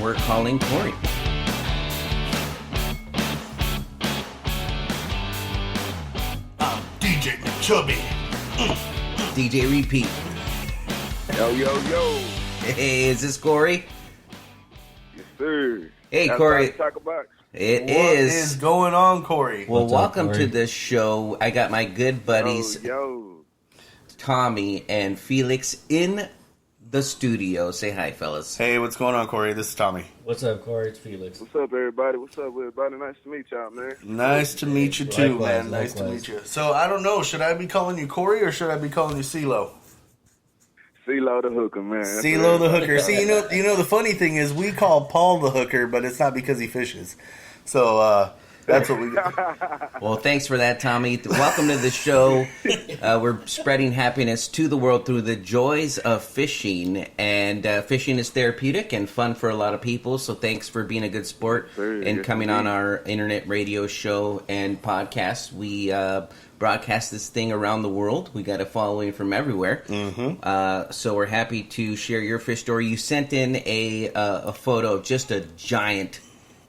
we're calling Cory. DJ McChubby. DJ Repeat. Yo, yo, yo. Hey, is this Cory? Yes, sir. Hey, That's Cory. Taco Box. It What is. is going on, Cory? Well, What's up, welcome Cory? to this show. I got my good buddies, Yo. Tommy and Felix, in the studio. Say hi, fellas. Hey, what's going on, Cory? This is Tommy. What's up, Cory? It's Felix. What's up, everybody? What's up, everybody? Nice to meet y'all, man. Nice to meet you too, Likewise, man. Nice to likewise. meet you. So I don't know. Should I be calling you Cory or should I be calling you Ceelo? Ceelowthehooker, man. That's Ceelo the what hooker. See, you know the funny thing is we call Paul the hooker, but it's not because he fishes. So that's what we. Well, thanks for that, Tommy. Welcome to the show. We're spreading happiness to the world through the joys of fishing. And fishing is therapeutic and fun for a lot of people. So thanks for being a good sport and Yes, coming on indeed. our internet radio show and podcast. We broadcast this thing around the world. We got a following from everywhere. So we're happy to share your fish story. You sent in a photo of just a giant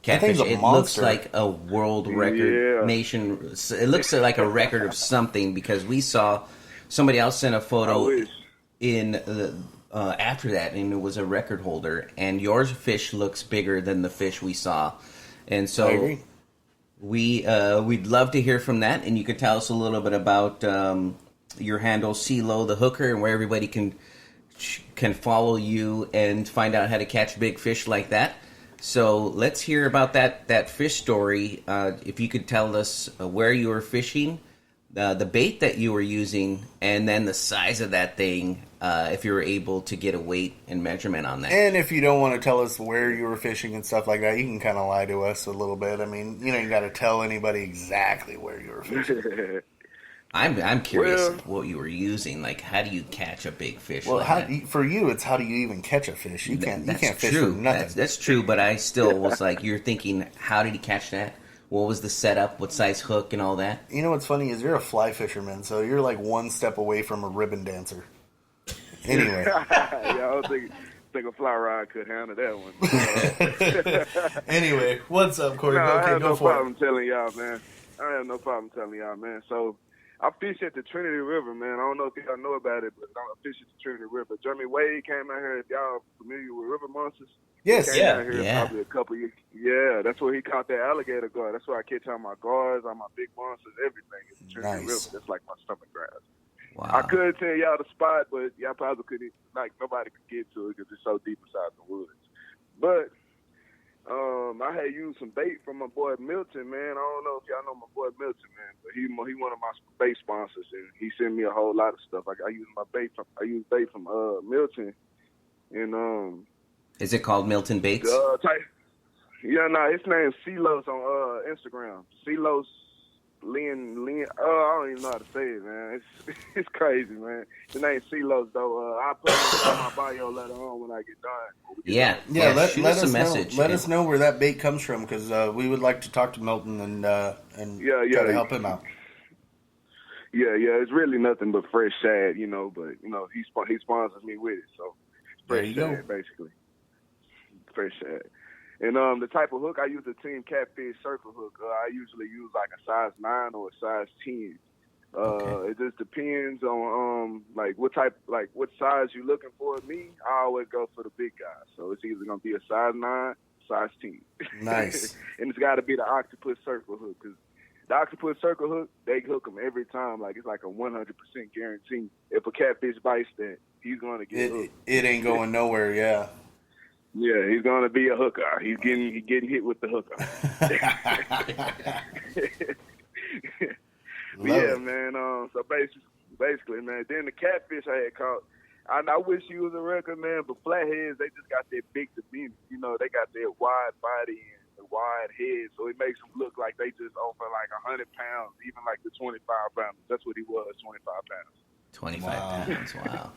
catfish. thing's a It looks monster. like a world record Yeah. nation. It looks like a record of something because we saw somebody else sent a I photo wish. in the after that, and it was a record holder. And yours fish looks bigger than the fish we saw, and I so agree. we'd love to hear from that. And you could tell us a little bit about your handle, Ceelowthehooker, and where everybody can follow you and find out how to catch big fish like that. So let's hear about that fish story. If you could tell us where you were fishing, the bait that you were using, and then the size of that thing, if you were able to get a weight and measurement on that. And if you don't want to tell us where you were fishing and stuff like that, you can kind of lie to us a little bit. I mean, you got to tell anybody exactly where you were fishing. I'm curious Well- what you were using. Like, how do you catch a big fish? Well, like that? for you, it's how do you even catch a fish? You can't fish true. for nothing. That's true, but I still was like, you're thinking, how did he catch that? What was the setup? What size hook and all that? You know what's funny is you're a fly fisherman, so you're like one step away from a ribbon dancer. Anyway, Yeah, I don't think a fly rod could handle that one. anyway, what's up, Cory? No, I Okay, have go no for problem telling y'all, man. I have no problem telling y'all, man. So I fish at the Trinity River, man. I don't know if y'all know about it, but I fish at the Trinity River. Jeremy Wade came out here. If y'all familiar with river monsters? Yes, He came yeah, out here yeah. probably a couple years. Yeah, that's where he caught that alligator guard. That's where I catch all my guards, all my big monsters, everything. It's the Trinity Nice. River. That's like my stomach grass. Wow. I could tell y'all the spot, but y'all probably couldn't. Like nobody could get to it because it's so deep inside the woods. But I had used some bait from my boy Milton, man. I don't know if y'all know my boy Milton, man, but he one of my bait sponsors, and he sent me a whole lot of stuff. Like I used bait from Milton, and Is it called Milton Baits? his name's Ceelos on Instagram. Ceelos Lynn. I don't even know how to say it, man. It's crazy, man. His name's Ceelos, though. I'll put it on my bio later on when I get done. Yeah. Yeah, shoot let us us a message. know. Let us know where that bait comes from because we would like to talk to Milton and try to help him out. Yeah, it's really nothing but fresh shad, but he sponsors me with it, so There fresh you go. shad basically. Fresh shad. And the type of hook I use, a Team Catfish circle hook. I usually use like a size 9 or a size 10. Okay. It just depends on what size you're looking for. Me, I always go for the big guys. So it's either gonna be a size 9, size 10. Nice. And it's got to be the octopus circle hook because the octopus circle hook, they hook them every time. Like it's like a 100% guarantee. If a catfish bites that, he's gonna get hooked. It ain't going nowhere. Yeah. Yeah, he's gonna be a hooker. He's getting hit with the hooker. Love it. Man. So basically, man. Then the catfish I had caught. I wish he was a record, man. But flatheads, they just got that big demeanor. They got that wide body and the wide head, so it makes them look like they just over like 100 pounds, even like the 25 pounds. That's what he was, 25 pounds. 25 Wow. pounds. Wow.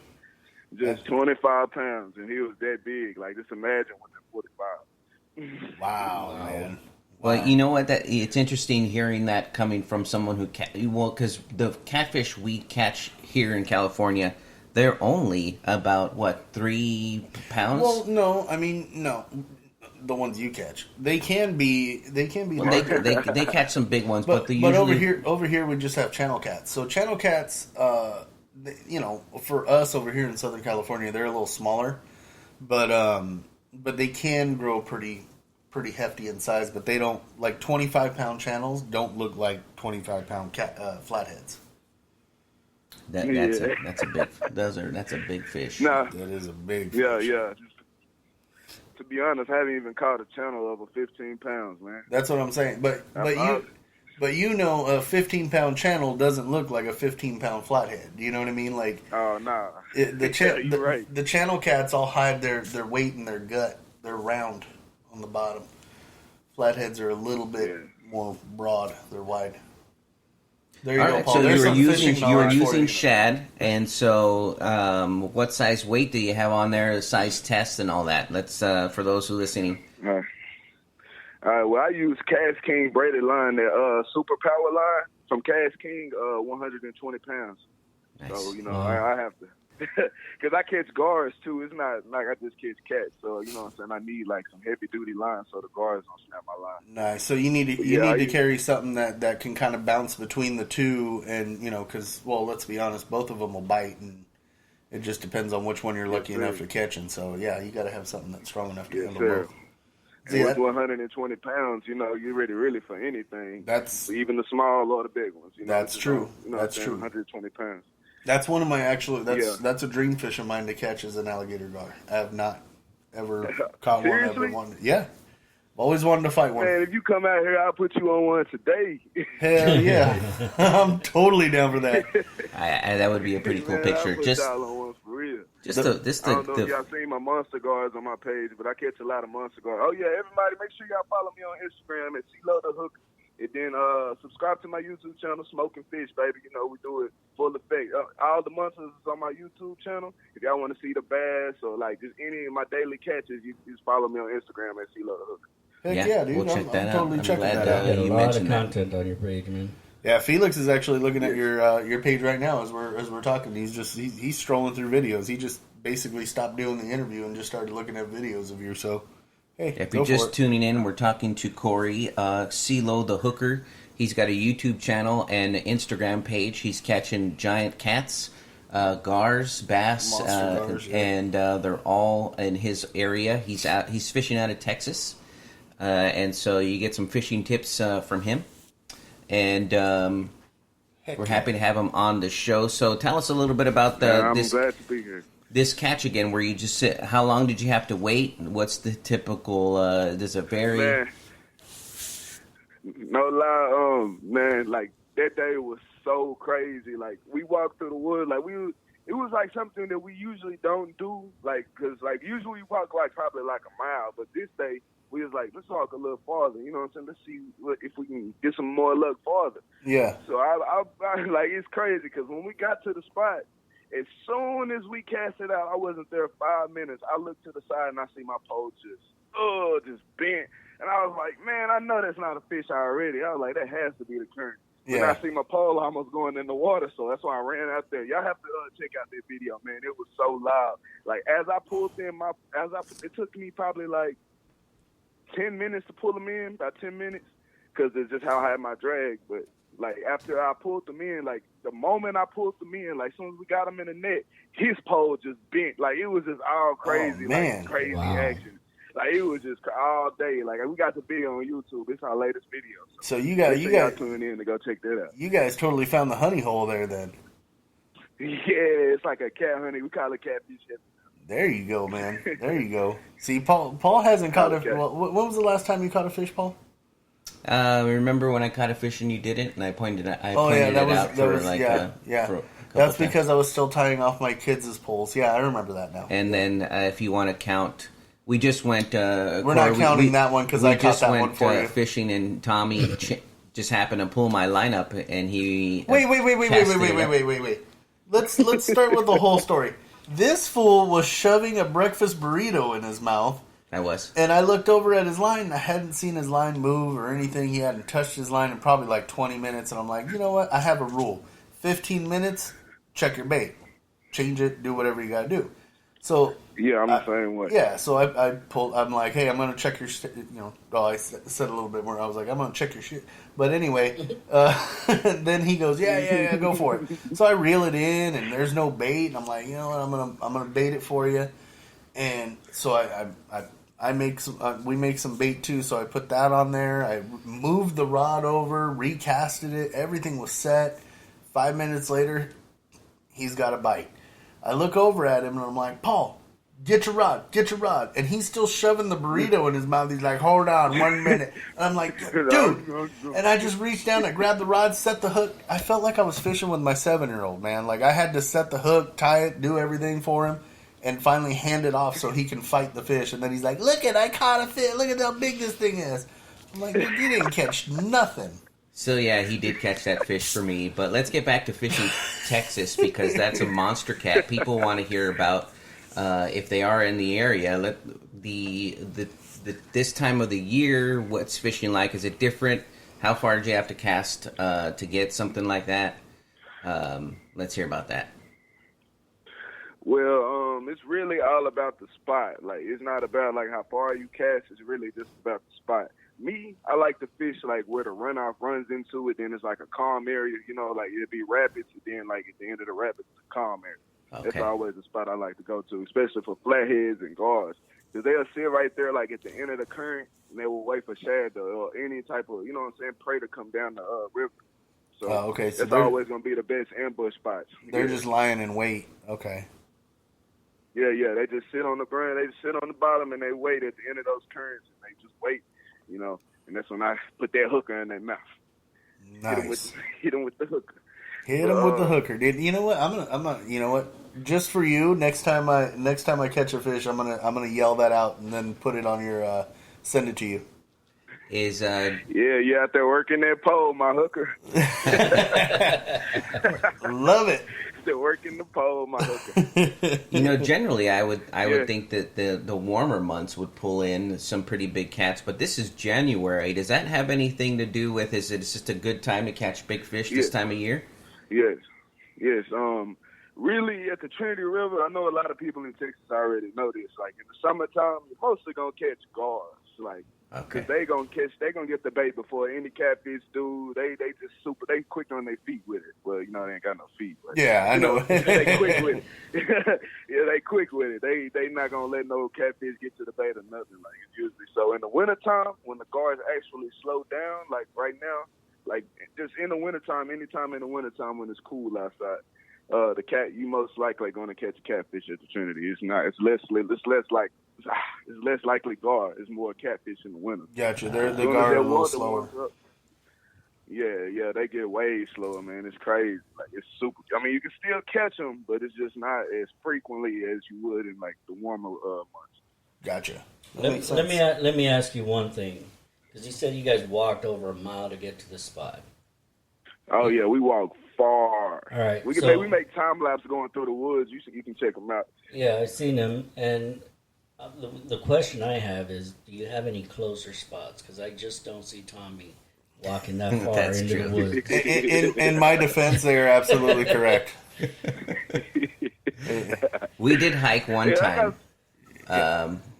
Just 25 pounds, and he was that big. Like, just imagine with the 45. Wow, man. Well, you know what? It's interesting hearing that coming from someone who because the catfish we catch here in California, they're only about 3 pounds. Well, no, I mean, no. the ones you catch. They can be Well, larger. they catch some big ones, but usually over here we just have channel cats. So channel cats, for us over here in Southern California, they're a little smaller, but they can grow pretty hefty in size. But they don't, like 25-pound channels don't look like 25-pound flatheads. That's a big fish. Nah, That is a big fish. yeah. To be honest, I haven't even caught a channel over 15 pounds, man. That's what I'm saying. But a 15-pound channel doesn't look like a 15-pound flathead. You know what I mean? Like, oh nah, the right. The channel cats all hide their weight in their gut. They're round on the bottom. Flatheads are a little bit more broad. They're wide. There you go, Paul. So There's you were using for you. shad, and so what size weight do you have on there? Size test and all that. Let's for those who are listening. All right. Well, I use Cash King braided line, that super power line from Cash King, 120 pounds. Nice. So I have to, because I catch guards too. It's not like I just catch cats. So you know what I'm saying. I need like some heavy duty lines so the guards don't snap my line. Nice. So you need to carry something that can kind of bounce between the two, and because let's be honest, both of them will bite, and it just depends on which one you're lucky enough to catching. So yeah, you got to have something that's strong enough to handle both. And with 120 pounds, you're ready really for anything. That's even the small or the big ones. That's true. That's true. 120 pounds. That's one of my that's a dream fish of mine to catch is an alligator gar. I have not ever caught one. Seriously? Yeah. Always wanted to fight one. Man, if you come out here, I'll put you on one today. Hell yeah. I'm totally down for that. That would be a pretty cool picture. I'll put y'all on one for real. I don't know if y'all seen my monster guards on my page, but I catch a lot of monster guards. Oh yeah, everybody, make sure y'all follow me on Instagram at Ceelowthehooker. And then subscribe to my YouTube channel, Smokenfish, baby. We do it full effect. All the monsters is on my YouTube channel. If y'all want to see the bass or like just any of my daily catches, you just follow me on Instagram at Ceelowthehooker. Heck yeah, dude. We'll check that out. Totally checking that out. You got a lot of content on your page, man. Yeah, Felix is actually looking at your page right now as we're talking. He's strolling through videos. He just basically stopped doing the interview and just started looking at videos of you. So, hey, if you're just tuning in, we're talking to Cory, Ceelowthehooker. He's got a YouTube channel and an Instagram page. He's catching giant cats, gars, bass, gars, and they're all in his area. He's fishing out of Texas, and so you get some fishing tips from him. And we're happy to have him on the show. So tell us a little bit about I'm glad to be here. This catch again, where you just sit. How long did you have to wait? What's the typical? Does it vary? Man, no lie, man. Like that day was so crazy. Like we walked through the woods, it was like something that we usually don't do. Like, cause like usually we walk like probably like a mile, but this day we was like, let's walk a little farther. You know what I'm saying? Let's see if we can get some more luck farther. Yeah. So I like it's crazy because when we got to the spot, as soon as we cast it out, I wasn't there 5 minutes. I looked to the side and I see my pole just bent. And I was like, man, I know that's not a fish already. I was like, that has to be the current. Yeah. And I see my pole almost going in the water, so that's why I ran out there. Y'all have to check out that video, man. It was so loud. Like as I pulled in it took me probably like 10 minutes to pull them in, about 10 minutes, because it's just how I had my drag. But like after I pulled them in, like the moment I pulled them in, like as soon as we got them in the net, his pole just bent. Like it was just all crazy, like crazy action. Like it was just all day. Like we got the video on YouTube. It's our latest video. So you guys tune in to go check that out. You guys totally found the honey hole there, then. Yeah, it's like a cat honey. We call it catfish. There you go, man. There you go. See, Paul hasn't caught a. Well, when was the last time you caught a fish, Paul? Remember when I caught a fish and you didn't, and I pointed it out That's because I was still tying off my kids' poles. Yeah, I remember that now. And then if you want to count, we just went. We're not counting that one because I caught that one for you. Fishing, and Tommy just happened to pull my line up, and he wait. Let's start with the whole story. This fool was shoving a breakfast burrito in his mouth. I was. And I looked over at his line. I hadn't seen his line move or anything. He hadn't touched his line in probably like 20 minutes. And I'm like, you know what? I have a rule. 15 minutes, check your bait. Change it, do whatever you got to do. So Yeah, I'm the same way. yeah, so I pulled. I'm like, hey, I'm gonna check your, Well, I said a little bit more. I was like, I'm gonna check your shit. But anyway, then he goes, yeah, go for it. So I reel it in, and there's no bait. And I'm like, you know what, I'm gonna bait it for you. And so I make some. We make some bait too. So I put that on there. I moved the rod over, recasted it. Everything was set. 5 minutes later, he's got a bite. I look over at him and I'm like, Paul, get your rod. And he's still shoving the burrito in his mouth. He's like, hold on 1 minute. And I'm like, dude. And I just reached down, I grabbed the rod, set the hook. I felt like I was fishing with my 7-year-old, man. Like I had to set the hook, tie it, do everything for him, and finally hand it off so he can fight the fish. And then he's like, look I caught a fish. Look at how big this thing is. I'm like, dude, you didn't catch nothing. So yeah, he did catch that fish for me. But let's get back to fishing Texas, because that's a monster cat. People want to hear about if they are in the area. This time of the year, what's fishing like? Is it different? How far did you have to cast to get something like that? Let's hear about that. Well, it's really all about the spot. Like, it's not about like how far you cast. It's really just about the spot. Me, I like to fish like where the runoff runs into it. Then it's like a calm area, like it'd be rapids. And then like at the end of the rapids, it's a calm area. Okay. That's always the spot I like to go to, especially for flatheads and guards. Because they'll sit right there like at the end of the current, and they will wait for shad or any type of, prey to come down the river. So, okay. So that's always going to be the best ambush spots. They're just lying in wait. Okay. Yeah. They just sit on the ground. They just sit on the bottom, and they wait at the end of those currents, and they just wait. And that's when I put that hooker in their mouth. Nice. Hit them with the hooker. Hit him with the hooker. You know what? I'm gonna. You know what? Just for you, next time I catch a fish, I'm gonna yell that out and then put it on your. Send it to you. You out there working that pole, my hooker. Love it. Still working the pole, my hooker. Generally, I would think that the warmer months would pull in some pretty big cats, but this is January. Does that have anything to do with? Is it just a good time to catch big fish this time of year? Yes. Really, at the Trinity River, I know a lot of people in Texas already know this. Like in the summertime, you're mostly gonna catch guards. Like, okay, they gonna get the bait before any catfish do. They quick on their feet with it. Well, they ain't got no feet. But, yeah, I know. They quick with it. Yeah, they quick with it. They not gonna let no catfish get to the bait or nothing. Like it's usually so. In the wintertime, when the guards actually slow down, like right now, like just in the wintertime, anytime in the wintertime when it's cool outside. You most likely going to catch a catfish at the Trinity. It's less likely guard. It's more catfish in the winter. Gotcha. The guard a little slower. Yeah, they get way slower, man. It's crazy. Like it's super. I mean, you can still catch them, but it's just not as frequently as you would in like the warmer months. Gotcha. Let me ask you one thing, because you said you guys walked over a mile to get to the spot. Oh yeah, we walk far. All right, we make time lapse going through the woods. You can check them out. Yeah, I've seen them, and the question I have is, do you have any closer spots? Because I just don't see Tommy walking that far into the woods. In my defense, they are absolutely correct. We did hike one time.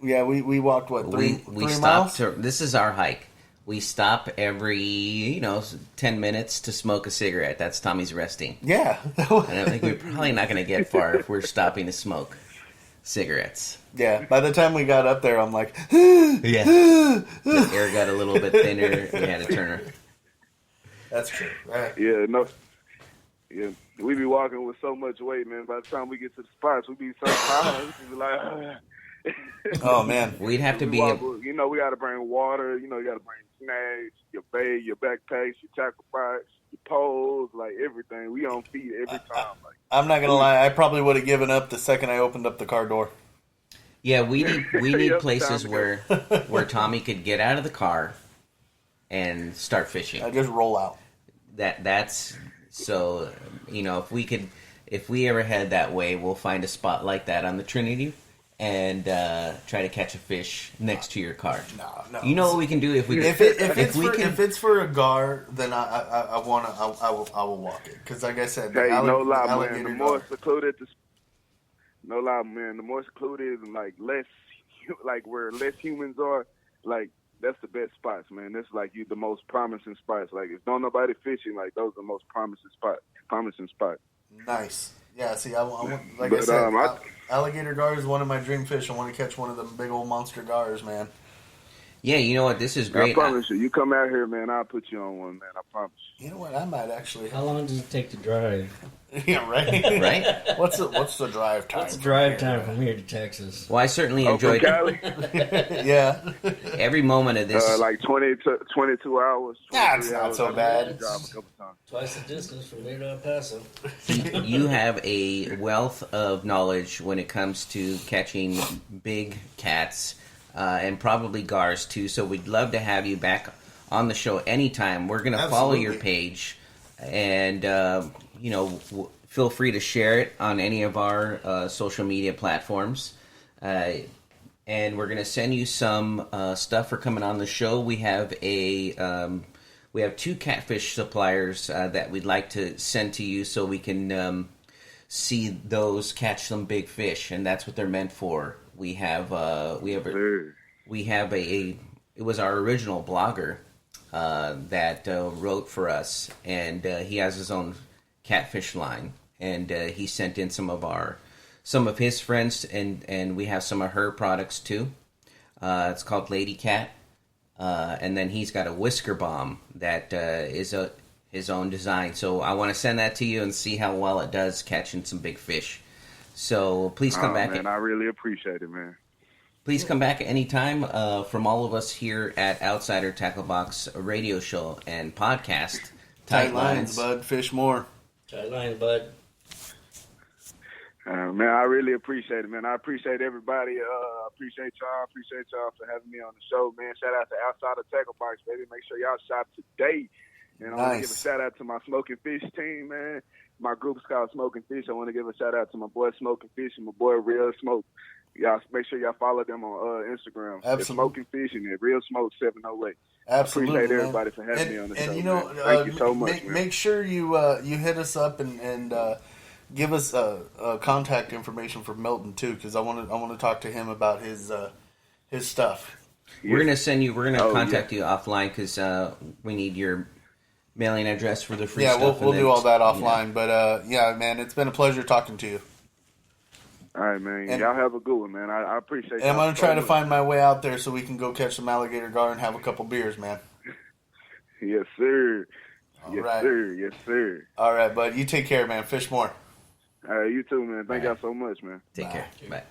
We walked what three stopped miles? This is our hike. We stop every 10 minutes to smoke a cigarette. That's Tommy's resting. Yeah. And I think we're probably not going to get far if we're stopping to smoke cigarettes. Yeah. By the time we got up there, I'm like, yeah. The air got a little bit thinner. We had to turn her. That's true. Right. Yeah. No. Yeah. We be walking with so much weight, man. By the time we get to the spots, we be so high. We be like, oh man, we'd have to be. We got to bring water. You got to bring snacks, your bag, your backpacks, your tackle box, your poles, like everything. We on feet every time. I'm not gonna lie. I probably would have given up the second I opened up the car door. Yeah, we need places where Tommy could get out of the car and start fishing. I just roll out. That's so. If we ever head that way, we'll find a spot like that on the Trinity. And try to catch a fish next to your car. No. You know what we can do if it's for a gar, then I will walk it, because like I said, the No lie, man. The more secluded and like less, like where less humans are, like that's the best spots, man. That's like the most promising spots. Like if don't nobody fishing, like those are the most promising spots. Nice. Yeah. See, I said, alligator gar is one of my dream fish. I want to catch one of them big old monster gars, man. Yeah, you know what? This is great. I promise you. You come out here, man. I'll put you on one, man. I promise you. You know what? I might actually. How long does it take to drive? Yeah, right. Right? What's the drive time? What's the drive time from here to Texas? Well, I certainly enjoyed Yeah. every moment of this. Like 22 hours. That's not so bad. Drive a couple times. Twice the distance from here to El Paso. You have a wealth of knowledge when it comes to catching big cats. And probably gars too. So we'd love to have you back on the show anytime. We're going to follow your page, and feel free to share it on any of our social media platforms. And we're going to send you some stuff for coming on the show. We have we have 2 catfish suppliers that we'd like to send to you, so we can see those catch some big fish, and that's what they're meant for. It was our original blogger that wrote for us, and he has his own catfish line, and he sent in some of his friends, and we have some of her products too. It's called Lady Cat, and then he's got a whisker bomb that is his own design. So I want to send that to you and see how well it does catching some big fish. So please come back. Man, I really appreciate it, man. Please come back at any time from all of us here at Outsider Tackle Box Radio Show and Podcast. Tight lines, bud. Fish more. Tight lines, bud. Man, I really appreciate it, man. I appreciate everybody. I appreciate y'all. Appreciate y'all for having me on the show, man. Shout out to Outsider Tackle Box, baby. Make sure y'all shop today. And I want to give a shout out to my Smoking Fish team, man. My group's called Smoking Fish. I want to give a shout out to my boy Smoking Fish and my boy Real Smoke. Y'all make sure y'all follow them on Instagram. Absolutely. It's Smoking Fish and Real Smoke 708. Absolutely. I appreciate everybody for having me on the show. And thank you so much. Make sure you hit us up and give us contact information for Milton too, because I want to talk to him about his stuff. We're gonna contact you offline because we need your mailing address for the free stuff. Yeah, we'll do all that offline. But yeah, man, it's been a pleasure talking to you. All right, man. Y'all have a good one, man. I appreciate it. And I'm going to try to find my way out there so we can go catch some alligator gar and have a couple beers, man. Yes, sir. Right. Sir. Yes, sir. All right, bud. You take care, man. Fish more. All right, you too, man. Thank y'all so much, man. Take care. Bye.